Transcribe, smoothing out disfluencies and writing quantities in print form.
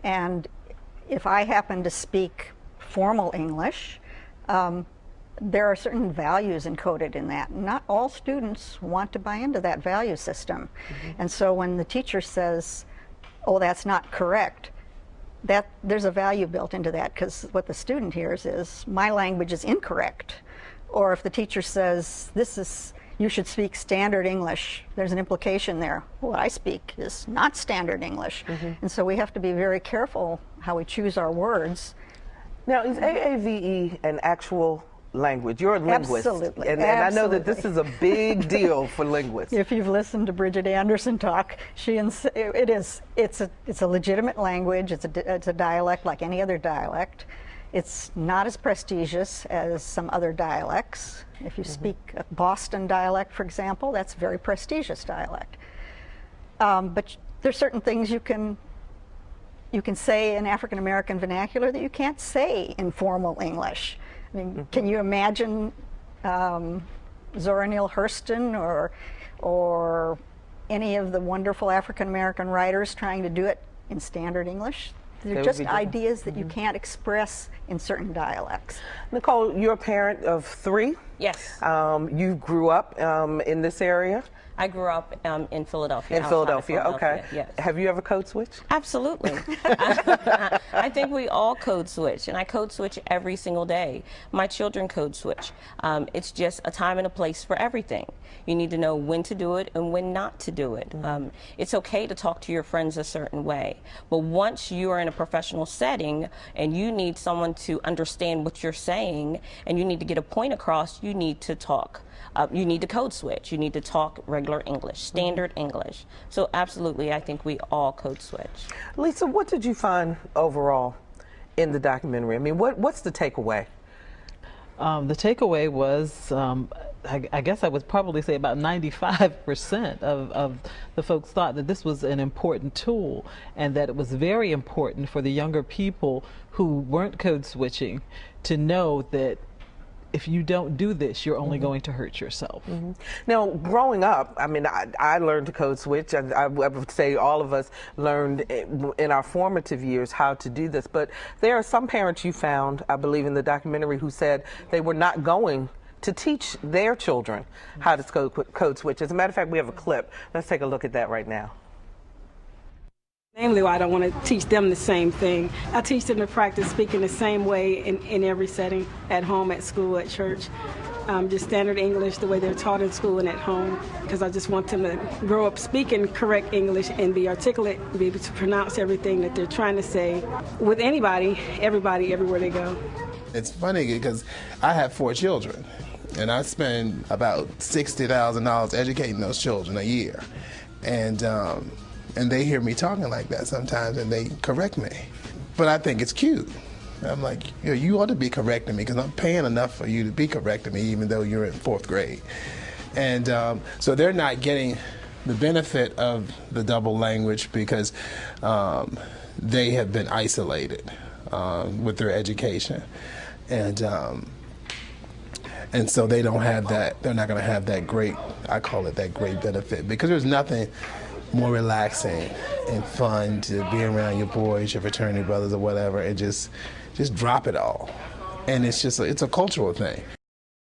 And if I happen to speak formal English, there are certain values encoded in that. Not all students want to buy into that value system. And so when the teacher says, oh, that's not correct, there's a value built into that, because what the student hears is, my language is incorrect. Or if the teacher says, you should speak standard English, there's an implication there. What I speak is not standard English. And so we have to be very careful how we choose our words. Now, is AAVE an actual language? You're a linguist. Absolutely. And I know that this is a big deal for linguists. If you've listened to Bridget Anderson talk, it's a legitimate language. It's a dialect like any other dialect. It's not as prestigious as some other dialects. If you speak a Boston dialect, for example, that's a very prestigious dialect. But there's certain things you can say in African American vernacular that you can't say in formal English. I mean, can you imagine Zora Neale Hurston or any of the wonderful African American writers trying to do it in standard English? They're just ideas that you can't express in certain dialects. Nicole, you're a parent of 3? Yes. You grew up in this area? I grew up in Philadelphia. In Philadelphia, okay. Yes. Have you ever code switched? Absolutely. I think we all code switch, and I code switch every single day. My children code switch. It's just a time and a place for everything. You need to know when to do it and when not to do it. It's okay to talk to your friends a certain way, but once you are in a professional setting and you need someone to understand what you're saying and you need to get a point across, you need to talk. You need to code switch. You need to talk regular English, standard English. So absolutely, I think we all code switch. Lisa, what did you find overall in the documentary? I mean, what's the takeaway? The takeaway was, I guess I would probably say about 95% of the folks thought that this was an important tool, and that it was very important for the younger people who weren't code switching to know that if you don't do this, you're only going to hurt yourself. Now, growing up, I mean, I learned to code switch, and I would say all of us learned in our formative years how to do this. But there are some parents you found, I believe in the documentary, who said they were not going to teach their children how to code switch. As a matter of fact, we have a clip. Let's take a look at that right now. Namely, why I don't want to teach them the same thing. I teach them to practice speaking the same way in every setting, at home, at school, at church. Just standard English, the way they're taught in school and at home, because I just want them to grow up speaking correct English and be articulate, be able to pronounce everything that they're trying to say with anybody, everybody, everywhere they go. It's funny because I have 4 children, and I spend about $60,000 educating those children a year. And they hear me talking like that sometimes, and they correct me. But I think it's cute. I'm like, you ought to be correcting me, because I'm paying enough for you to be correcting me, even though you're in 4th grade. And so they're not getting the benefit of the double language because they have been isolated with their education. And so they don't have that, they're not going to have that great, I call it that great benefit, because there's nothing more relaxing and fun to be around your boys, your fraternity brothers or whatever, and just drop it all. And it's a cultural thing.